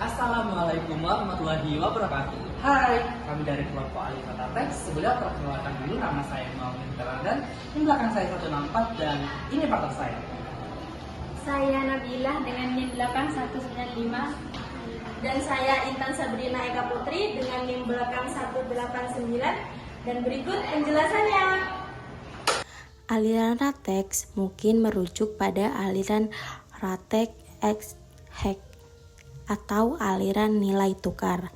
Assalamualaikum warahmatullahi wabarakatuh. Hai, kami dari kelompok Alif Teks. Sebelumnya perkenalkan dulu, nama saya Maulid Ramadan. Di belakang saya 164 dan ini partner saya. Saya Nabilah dengan NIM 8195. Dan saya Intan Sabrina Eka Putri dengan NIM belakang 189. Dan berikut penjelasannya. Aliran Ratex mungkin merujuk pada aliran Ratex X Hack atau aliran nilai tukar.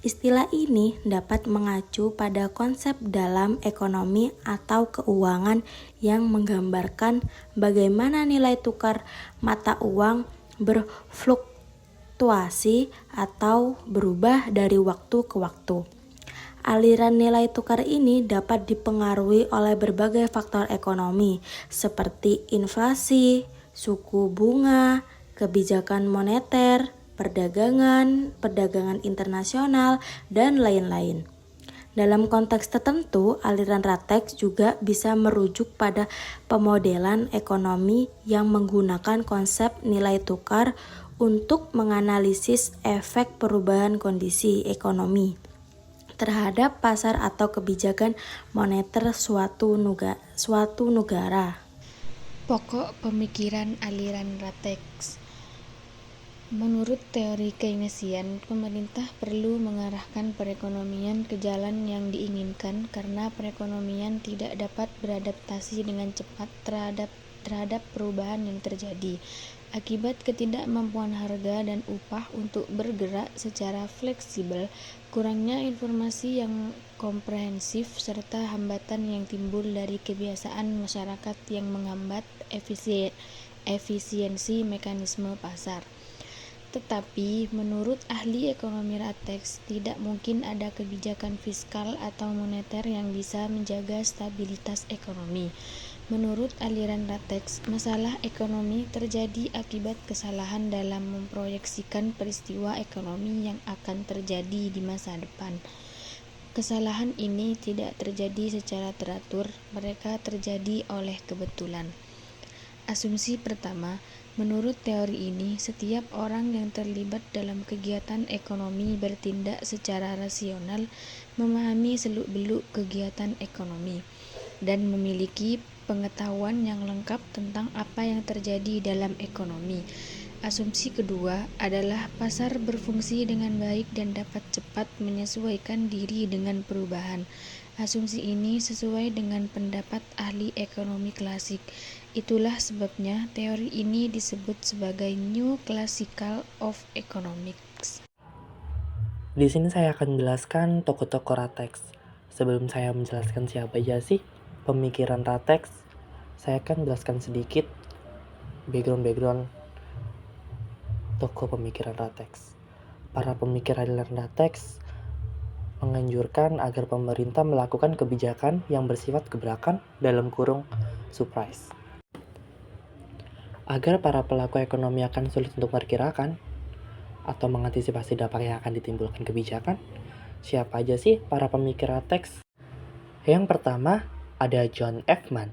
Istilah ini dapat mengacu pada konsep dalam ekonomi atau keuangan yang menggambarkan bagaimana nilai tukar mata uang berfluktuasi atau berubah dari waktu ke waktu. Aliran nilai tukar ini dapat dipengaruhi oleh berbagai faktor ekonomi seperti inflasi, suku bunga, kebijakan moneter, perdagangan internasional, dan lain-lain. Dalam konteks tertentu, aliran Ratex juga bisa merujuk pada pemodelan ekonomi yang menggunakan konsep nilai tukar untuk menganalisis efek perubahan kondisi ekonomi terhadap pasar atau kebijakan moneter suatu negara. Pokok pemikiran aliran Ratex. Menurut teori Keynesian, pemerintah perlu mengarahkan perekonomian ke jalan yang diinginkan karena perekonomian tidak dapat beradaptasi dengan cepat terhadap perubahan yang terjadi akibat ketidakmampuan harga dan upah untuk bergerak secara fleksibel, kurangnya informasi yang komprehensif, serta hambatan yang timbul dari kebiasaan masyarakat yang menghambat efisiensi mekanisme pasar. Tetapi, menurut ahli ekonomi Ratex, tidak mungkin ada kebijakan fiskal atau moneter yang bisa menjaga stabilitas ekonomi. Menurut aliran Ratex, masalah ekonomi terjadi akibat kesalahan dalam memproyeksikan peristiwa ekonomi yang akan terjadi di masa depan. Kesalahan ini tidak terjadi secara teratur, mereka terjadi oleh kebetulan. Asumsi pertama, menurut teori ini, setiap orang yang terlibat dalam kegiatan ekonomi bertindak secara rasional, memahami seluk-beluk kegiatan ekonomi, dan memiliki pengetahuan yang lengkap tentang apa yang terjadi dalam ekonomi. Asumsi kedua adalah pasar berfungsi dengan baik dan dapat cepat menyesuaikan diri dengan perubahan. Asumsi ini sesuai dengan pendapat ahli ekonomi klasik. Itulah sebabnya teori ini disebut sebagai New Classical of Economics. Di sini saya akan menjelaskan tokoh-tokoh Ratex. Sebelum saya menjelaskan siapa aja sih pemikiran Ratex, saya akan menjelaskan sedikit background tokoh pemikiran Ratex. Para pemikir aliran Ratex menganjurkan agar pemerintah melakukan kebijakan yang bersifat gebrakan (surprise), agar para pelaku ekonomi akan sulit untuk memperkirakan atau mengantisipasi dampak yang akan ditimbulkan kebijakan. Siapa aja sih para pemikir Ratex? Yang pertama, ada John Eckman.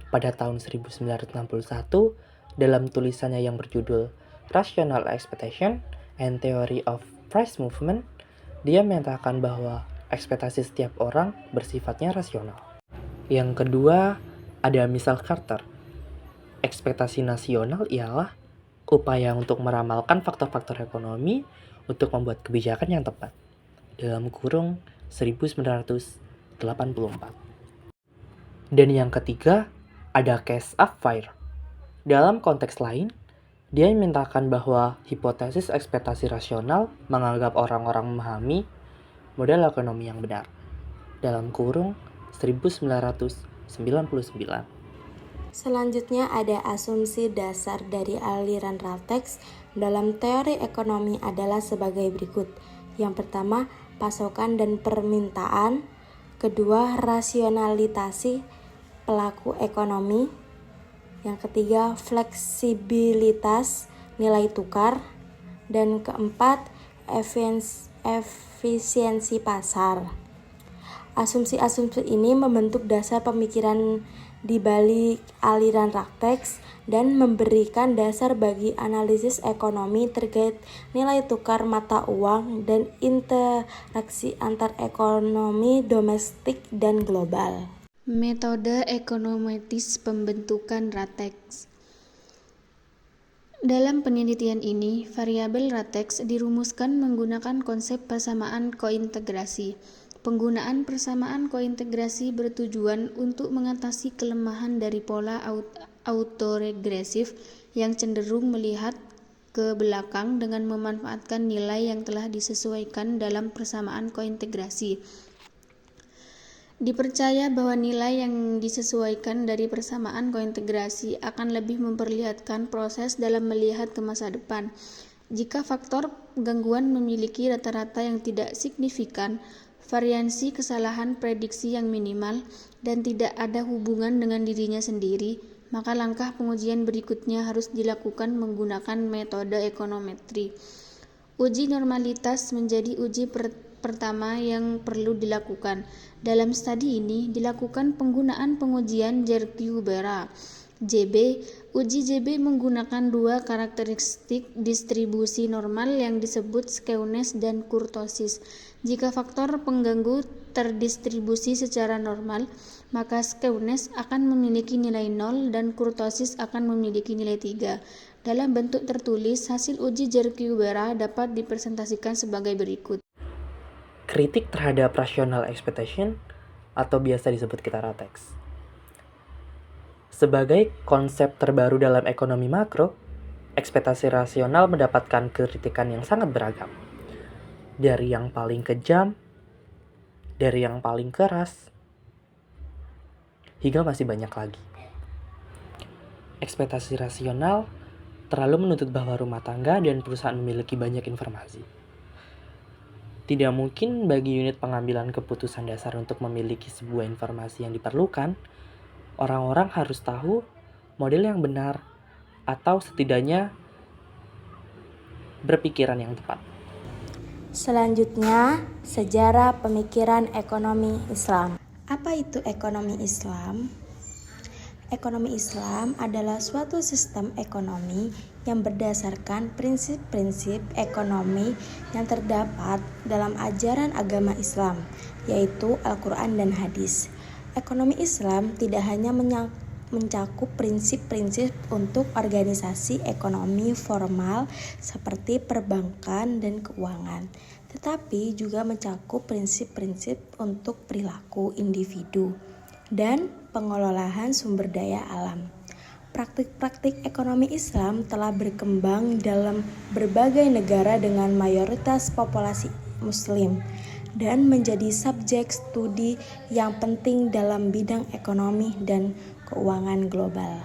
Pada tahun 1961, dalam tulisannya yang berjudul Rational Expectation and Theory of Price Movement, dia menyatakan bahwa ekspektasi setiap orang bersifatnya rasional. Yang kedua, ada Michael Carter. Ekspektasi nasional ialah upaya untuk meramalkan faktor-faktor ekonomi untuk membuat kebijakan yang tepat. Dalam kurung 1984. Dan yang ketiga, ada Case Affair. Dalam konteks lain, dia menyatakan bahwa hipotesis ekspektasi rasional menganggap orang-orang memahami model ekonomi yang benar. Dalam kurung 1999. Selanjutnya ada asumsi dasar dari aliran Ratex dalam teori ekonomi adalah sebagai berikut. Yang pertama, pasokan dan permintaan. Kedua, rasionalitasi pelaku ekonomi. Yang ketiga, fleksibilitas nilai tukar. Dan keempat, efisiensi pasar. Asumsi-asumsi ini membentuk dasar pemikiran di balik aliran Ratex dan memberikan dasar bagi analisis ekonomi terkait nilai tukar mata uang dan interaksi antar ekonomi domestik dan global. Metode ekonometris pembentukan Ratex. Dalam penelitian ini, variabel Ratex dirumuskan menggunakan konsep persamaan kointegrasi. Penggunaan persamaan kointegrasi bertujuan untuk mengatasi kelemahan dari pola autoregresif yang cenderung melihat ke belakang dengan memanfaatkan nilai yang telah disesuaikan dalam persamaan kointegrasi. Dipercaya bahwa nilai yang disesuaikan dari persamaan kointegrasi akan lebih memperlihatkan proses dalam melihat ke masa depan. Jika faktor gangguan memiliki rata-rata yang tidak signifikan, variansi kesalahan prediksi yang minimal, dan tidak ada hubungan dengan dirinya sendiri, maka langkah pengujian berikutnya harus dilakukan menggunakan metode ekonometri. Uji normalitas menjadi uji pertama yang perlu dilakukan. Dalam studi ini dilakukan penggunaan pengujian Jerky-Bera JB. Uji JB menggunakan dua karakteristik distribusi normal yang disebut skewness dan kurtosis. Jika faktor pengganggu terdistribusi secara normal, maka skewness akan memiliki nilai 0 dan kurtosis akan memiliki nilai 3. Dalam bentuk tertulis, hasil uji Jerky-Bera dapat dipresentasikan sebagai berikut. Kritik terhadap rational expectation atau biasa disebut kita Ratex. Sebagai konsep terbaru dalam ekonomi makro, ekspektasi rasional mendapatkan kritikan yang sangat beragam. Dari yang paling kejam, dari yang paling keras, hingga masih banyak lagi. Ekspektasi rasional terlalu menuntut bahwa rumah tangga dan perusahaan memiliki banyak informasi. Tidak mungkin bagi unit pengambilan keputusan dasar untuk memiliki sebuah informasi yang diperlukan. Orang-orang harus tahu model yang benar atau setidaknya berpikiran yang tepat. Selanjutnya, sejarah pemikiran ekonomi Islam. Apa itu ekonomi Islam? Ekonomi Islam adalah suatu sistem ekonomi yang berdasarkan prinsip-prinsip ekonomi yang terdapat dalam ajaran agama Islam, yaitu Al-Quran dan Hadis. Ekonomi Islam tidak hanya mencakup prinsip-prinsip untuk organisasi ekonomi formal seperti perbankan dan keuangan, tetapi juga mencakup prinsip-prinsip untuk perilaku individu dan pengelolaan sumber daya alam. Praktik-praktik ekonomi Islam telah berkembang dalam berbagai negara dengan mayoritas populasi Muslim dan menjadi subjek studi yang penting dalam bidang ekonomi dan keuangan global.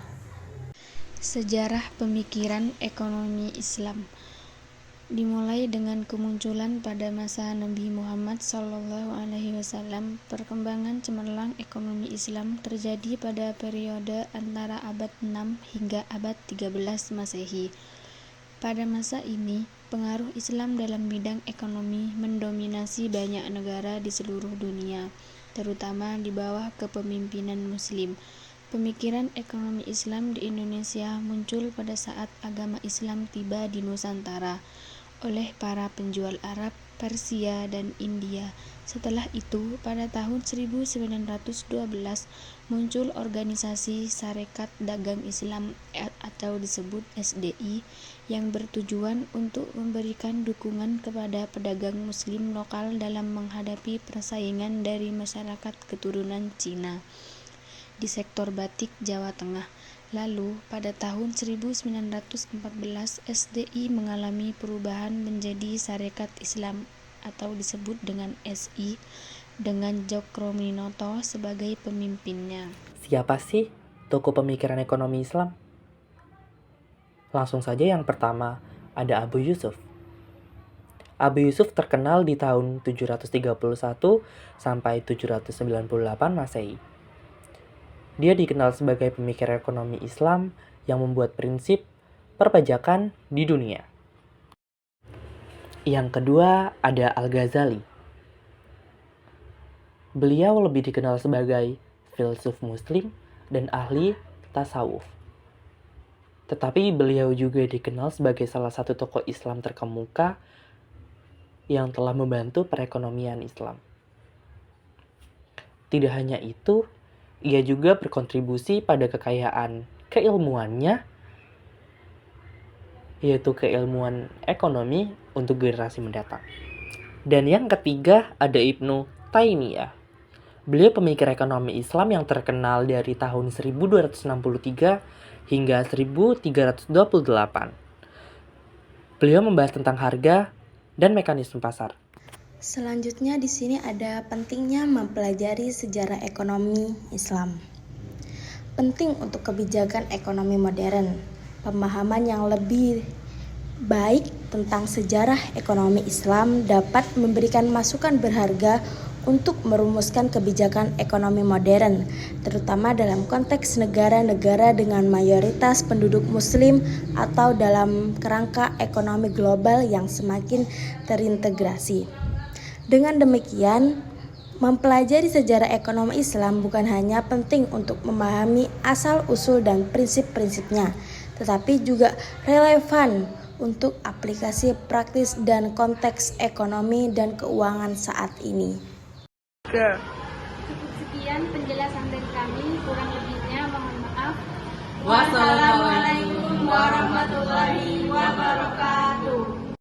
Sejarah pemikiran ekonomi Islam dimulai dengan kemunculan pada masa Nabi Muhammad SAW. Perkembangan cemerlang ekonomi Islam terjadi pada periode antara abad 6 hingga abad 13 Masehi. Pada masa ini, pengaruh Islam dalam bidang ekonomi mendominasi banyak negara di seluruh dunia, terutama di bawah kepemimpinan Muslim. Pemikiran ekonomi Islam di Indonesia muncul pada saat agama Islam tiba di Nusantara oleh para penjual Arab, Persia, dan India. Setelah itu, pada tahun 1912 muncul organisasi Sarekat Dagang Islam atau disebut SDI yang bertujuan untuk memberikan dukungan kepada pedagang muslim lokal dalam menghadapi persaingan dari masyarakat keturunan Cina di sektor batik Jawa Tengah. Lalu, pada tahun 1914, SDI mengalami perubahan menjadi Sarekat Islam atau disebut dengan SI dengan Djokroaminoto sebagai pemimpinnya. Siapa sih tokoh pemikiran ekonomi Islam? Langsung saja yang pertama, ada Abu Yusuf. Abu Yusuf terkenal di tahun 731 sampai 798 Masehi. Dia dikenal sebagai pemikir ekonomi Islam yang membuat prinsip perpajakan di dunia. Yang kedua ada Al-Ghazali. Beliau lebih dikenal sebagai filsuf muslim dan ahli tasawuf. Tetapi beliau juga dikenal sebagai salah satu tokoh Islam terkemuka yang telah membantu perekonomian Islam. Tidak hanya itu, ia juga berkontribusi pada kekayaan keilmuannya, yaitu keilmuan ekonomi untuk generasi mendatang. Dan yang ketiga ada Ibnu Taimiyah. Beliau pemikir ekonomi Islam yang terkenal dari tahun 1263 hingga 1328. Beliau membahas tentang harga dan mekanisme pasar. Selanjutnya di sini ada pentingnya mempelajari sejarah ekonomi Islam. Penting untuk kebijakan ekonomi modern. Pemahaman yang lebih baik tentang sejarah ekonomi Islam dapat memberikan masukan berharga untuk merumuskan kebijakan ekonomi modern, terutama dalam konteks negara-negara dengan mayoritas penduduk muslim atau dalam kerangka ekonomi global yang semakin terintegrasi. Dengan demikian, mempelajari sejarah ekonomi Islam bukan hanya penting untuk memahami asal-usul dan prinsip-prinsipnya, tetapi juga relevan untuk aplikasi praktis dan konteks ekonomi dan keuangan saat ini. Cukup sekian penjelasan dari kami, kurang lebihnya mohon maaf. Wassalamualaikum warahmatullahi wabarakatuh.